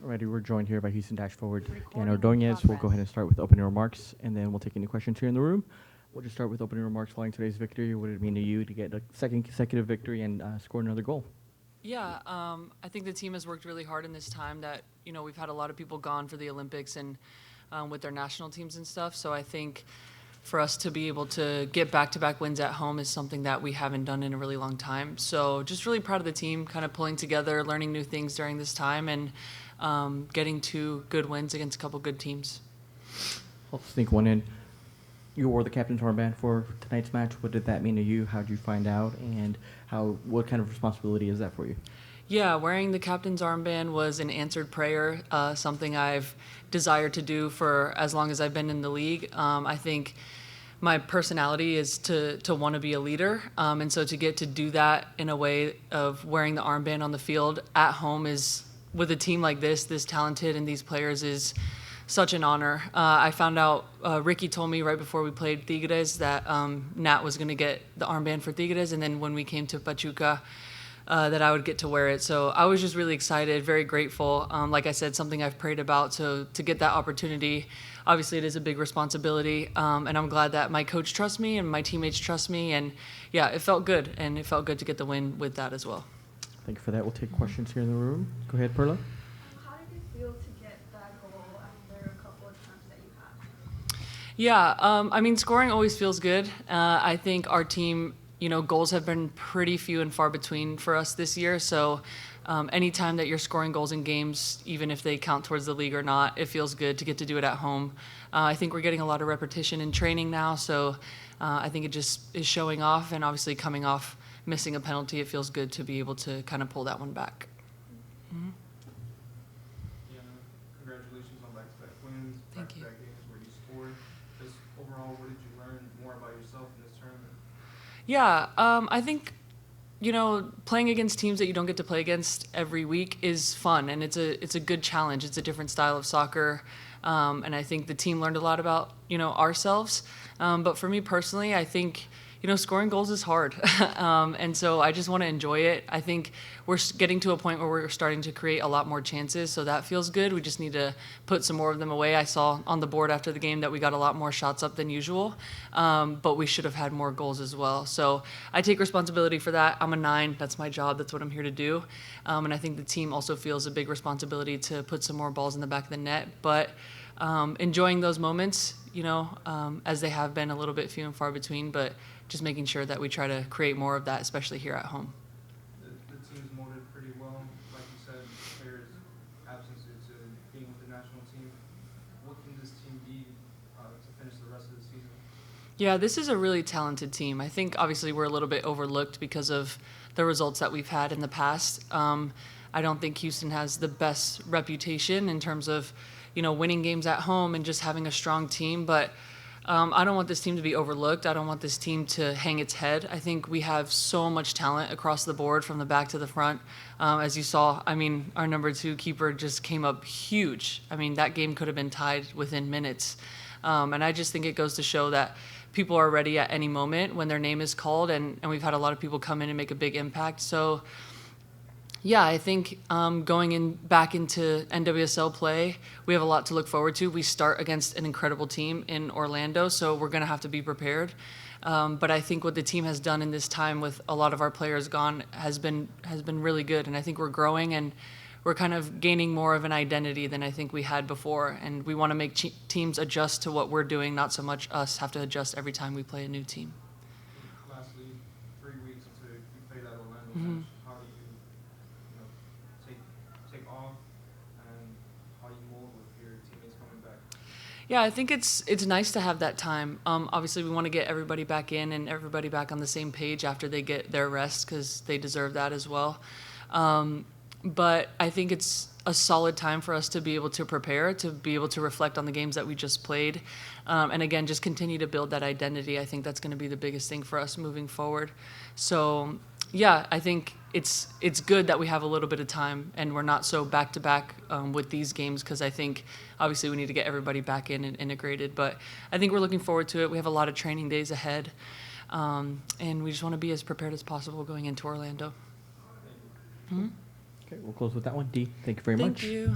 Alrighty, we're joined here by Houston Dash forward Dan Ordóñez. We'll go ahead and start with opening remarks, and then we'll take any questions here in the room. We'll just start with opening remarks following today's victory. What did it mean to you to get a second consecutive victory and score another goal? Yeah, I think the team has worked really hard in this time that, we've had a lot of people gone for the Olympics and with their national teams and stuff. So I think for us to be able to get back-to-back wins at home is something that we haven't done in a really long time. So just really proud of the team, kind of pulling together, learning new things during this time, and getting 2 good wins against a couple good teams. I'll sneak one in. You wore the captain's armband for tonight's match. What did that mean to you? How did you find out? And what kind of responsibility is that for you? Yeah, wearing the captain's armband was an answered prayer, something I've desired to do for as long as I've been in the league. I think my personality is to want to be a leader, and so to get to do that in a way of wearing the armband on the field at home is, with a team like this talented, and these players, is such an honor. I found out, Ricky told me right before we played Tigres that Nat was going to get the armband for Tigres, and then when we came to Pachuca, that I would get to wear it. So I was just really excited, very grateful. Like I said, something I've prayed about. So to get that opportunity, obviously it is a big responsibility. And I'm glad that my coach trusts me and my teammates trust me. And yeah, it felt good. And it felt good to get the win with that as well. Thank you for that. We'll take questions here in the room. Go ahead, Perla. How did it feel to get that goal after a couple of attempts that you had? Yeah, scoring always feels good. I think our team, goals have been pretty few and far between for us this year. So anytime that you're scoring goals in games, even if they count towards the league or not, it feels good to get to do it at home. I think we're getting a lot of repetition in training now. So I think it just is showing off, and obviously coming off missing a penalty, it feels good to be able to kind of pull that one back. Mm-hmm. Yeah, congratulations on back-to-back wins, Thank you. back-to-back games where you scored. Just overall, what did you learn more about yourself in this tournament? Yeah, I think, playing against teams that you don't get to play against every week is fun, and it's a good challenge. It's a different style of soccer, and I think the team learned a lot about, ourselves. But for me personally, I think, scoring goals is hard, and so I just want to enjoy it. I think we're getting to a point where we're starting to create a lot more chances, so that feels good. We just need to put some more of them away. I saw on the board after the game that we got a lot more shots up than usual, but we should have had more goals as well. So I take responsibility for that. I'm a 9. That's my job. That's what I'm here to do. And I think the team also feels a big responsibility to put some more balls in the back of the net. But enjoying those moments, as they have been a little bit few and far between, but just making sure that we try to create more of that, especially here at home. The team's molded pretty well. Like you said, players' absence to being with the national team. What can this team be to finish the rest of the season? Yeah, this is a really talented team. I think obviously we're a little bit overlooked because of the results that we've had in the past. I don't think Houston has the best reputation in terms of, winning games at home and just having a strong team, but I don't want this team to be overlooked. I don't want this team to hang its head. I think we have so much talent across the board from the back to the front. As you saw, our number 2 keeper just came up huge. That game could have been tied within minutes. And I just think it goes to show that people are ready at any moment when their name is called, and we've had a lot of people come in and make a big impact. So yeah, I think going back into NWSL play, we have a lot to look forward to. We start against an incredible team in Orlando, so we're going to have to be prepared. But I think what the team has done in this time with a lot of our players gone has been really good, and I think we're growing and we're kind of gaining more of an identity than I think we had before. And we want to make teams adjust to what we're doing, not so much us have to adjust every time we play a new team. Lastly, 3 weeks until you play that Orlando Mm-hmm. match. How do you, take off, and how you mold with your teammates coming back? Yeah, I think it's nice to have that time. Obviously, we want to get everybody back in and everybody back on the same page after they get their rest, because they deserve that as well. But I think it's a solid time for us to be able to prepare, to be able to reflect on the games that we just played. And again, just continue to build that identity. I think that's going to be the biggest thing for us moving forward. So yeah, I think it's good that we have a little bit of time and we're not so back-to-back with these games, because I think obviously we need to get everybody back in and integrated. But I think we're looking forward to it. We have a lot of training days ahead, and we just want to be as prepared as possible going into Orlando. Okay, we'll close with that one. Dee, thank you very much. Thank you.